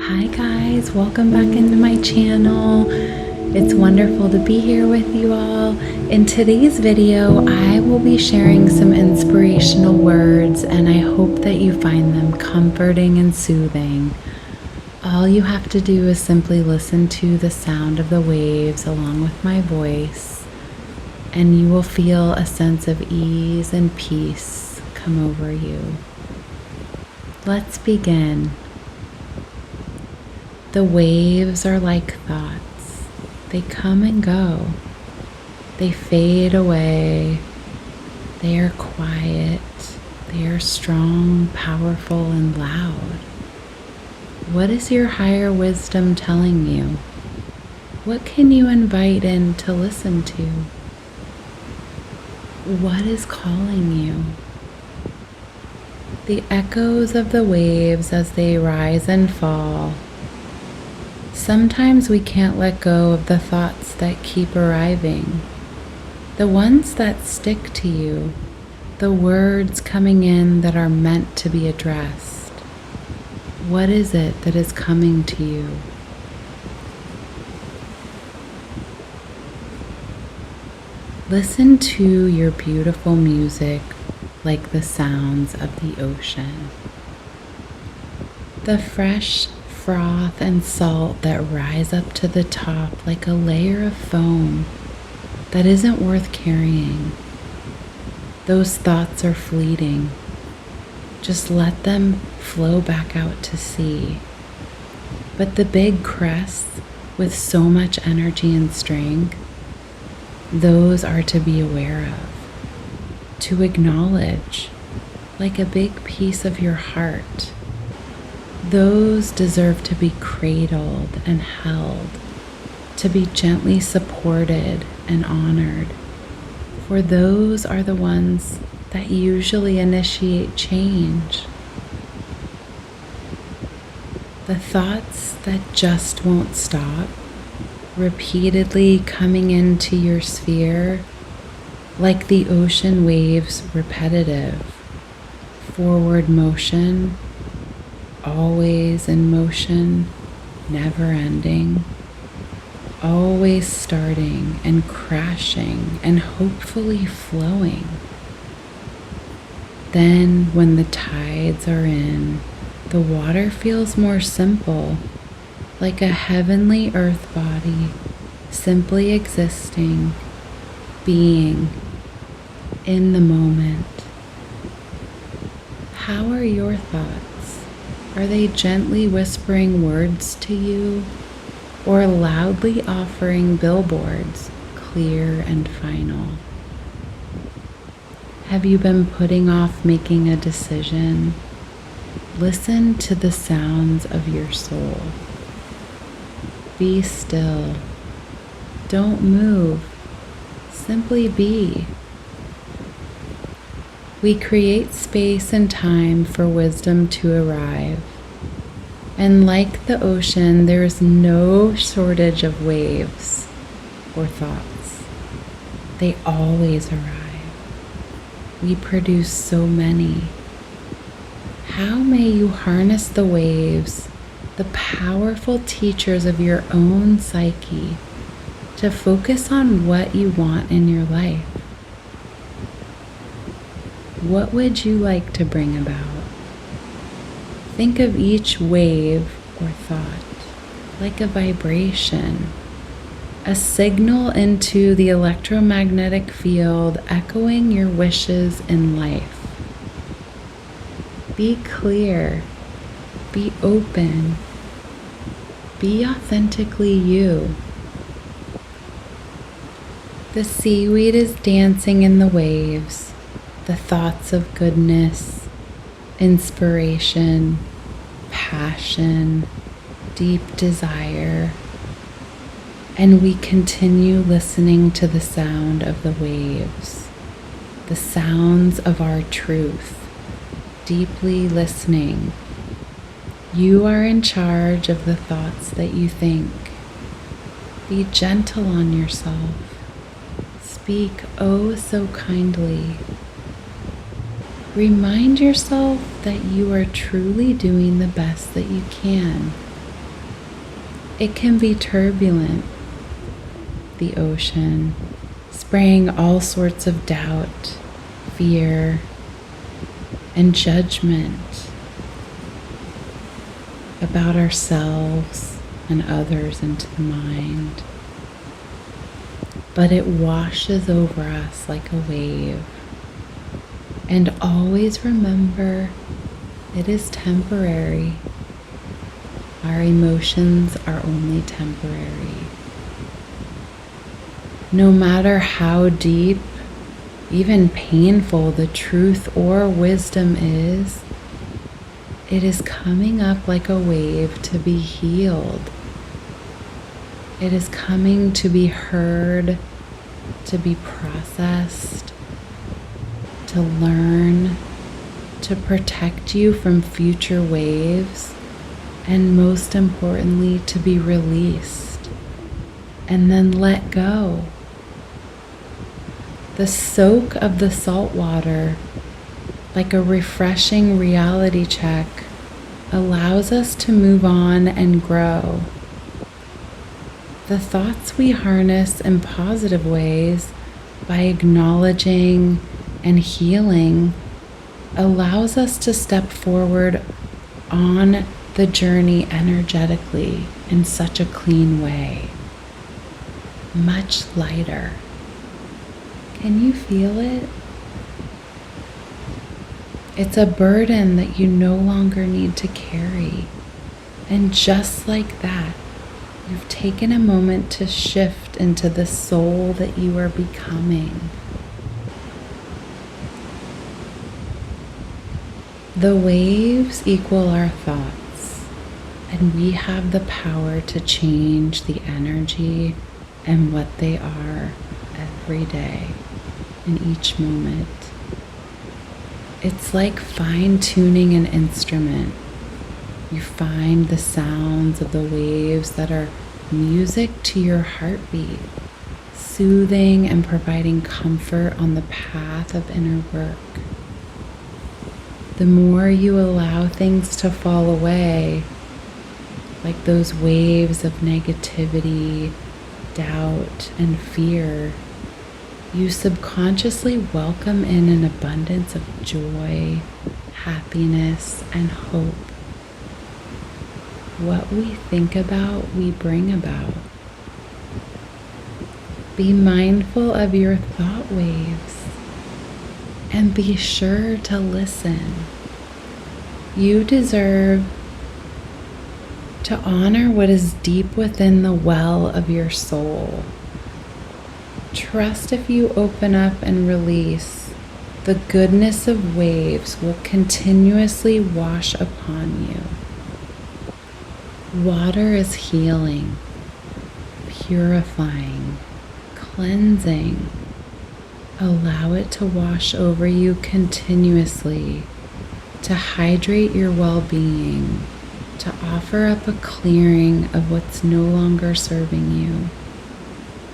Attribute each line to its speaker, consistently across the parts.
Speaker 1: Hi guys, welcome back into my channel. It's wonderful to be here with you all. In today's video, I will be sharing some inspirational words and I hope that you find them comforting and soothing. All you have to do is simply listen to the sound of the waves along with my voice, and you will feel a sense of ease and peace come over you. Let's begin. The waves are like thoughts. They come and go. They fade away. They are quiet. They are strong, powerful, and loud. What is your higher wisdom telling you? What can you invite in to listen to? What is calling you? The echoes of the waves as they rise and fall. Sometimes we can't let go of the thoughts that keep arriving, the ones that stick to you, the words coming in that are meant to be addressed. What is it that is coming to you? Listen to your beautiful music like the sounds of the ocean. The fresh froth and salt that rise up to the top like a layer of foam that isn't worth carrying. Those thoughts are fleeting. Just let them flow back out to sea. But the big crests with so much energy and strength, those are to be aware of, to acknowledge, like a big piece of your heart. Those deserve to be cradled and held, to be gently supported and honored, for those are the ones that usually initiate change. The thoughts that just won't stop, repeatedly coming into your sphere, like the ocean waves, repetitive, forward motion, always in motion, never ending, always starting and crashing and hopefully flowing. Then when the tides are in, the water feels more simple, like a heavenly earth body, simply existing, being in the moment. How are your thoughts? Are they gently whispering words to you, or loudly offering billboards, clear and final? Have you been putting off making a decision? Listen to the sounds of your soul. Be still. Don't move. Simply be. We create space and time for wisdom to arrive. And like the ocean, there is no shortage of waves or thoughts. They always arrive. We produce so many. How may you harness the waves, the powerful teachers of your own psyche, to focus on what you want in your life? What would you like to bring about? Think of each wave or thought like a vibration, a signal into the electromagnetic field echoing your wishes in life. Be clear, be open, be authentically you. The seaweed is dancing in the waves, the thoughts of goodness, inspiration, passion, deep desire, and we continue listening to the sound of the waves, the sounds of our truth, deeply listening. You are in charge of the thoughts that you think. Be gentle on yourself. Speak oh so kindly. Remind yourself that you are truly doing the best that you can It can be turbulent, the ocean, spraying all sorts of doubt, fear, and judgment about ourselves and others into the mind. But it washes over us like a wave. And always remember, it is temporary. Our emotions are only temporary. No matter how deep, even painful the truth or wisdom is, it is coming up like a wave to be healed. It is coming to be heard, to be processed, to learn, to protect you from future waves, and most importantly, to be released and then let go. The soak of the salt water, like a refreshing reality check, allows us to move on and grow. The thoughts we harness in positive ways by acknowledging and healing allows us to step forward on the journey energetically in such a clean way, much lighter. Can you feel it? It's a burden that you no longer need to carry. And just like that, you've taken a moment to shift into the soul that you are becoming. The waves equal our thoughts, and we have the power to change the energy and what they are every day, in each moment. It's like fine-tuning an instrument. You find the sounds of the waves that are music to your heartbeat, soothing and providing comfort on the path of inner work. The more you allow things to fall away, like those waves of negativity, doubt, and fear, you subconsciously welcome in an abundance of joy, happiness, and hope. What we think about, we bring about. Be mindful of your thought waves and be sure to listen. You deserve to honor what is deep within the well of your soul. Trust if you open up and release, the goodness of waves will continuously wash upon you. Water is healing, purifying, cleansing. Allow it to wash over you continuously, to hydrate your well-being, to offer up a clearing of what's no longer serving you,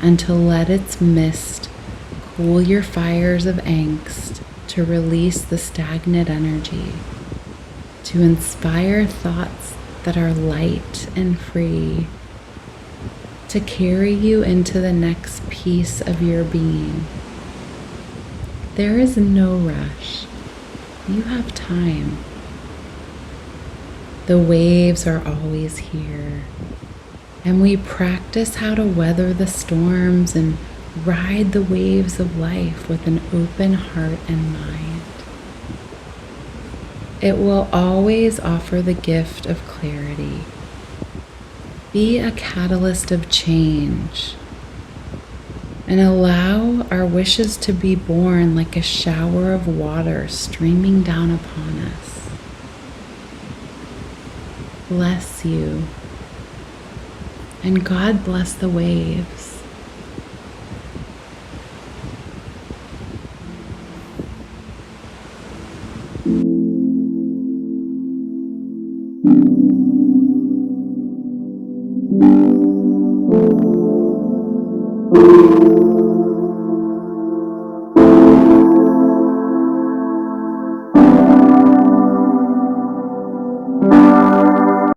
Speaker 1: and to let its mist cool your fires of angst, to release the stagnant energy, to inspire thoughts that are light and free, to carry you into the next piece of your being. There is no rush. You have time. The waves are always here, and we practice how to weather the storms and ride the waves of life with an open heart and mind. It will always offer the gift of clarity. Be a catalyst of change and allow our wishes to be born like a shower of water streaming down upon us. Bless you, and God bless the waves.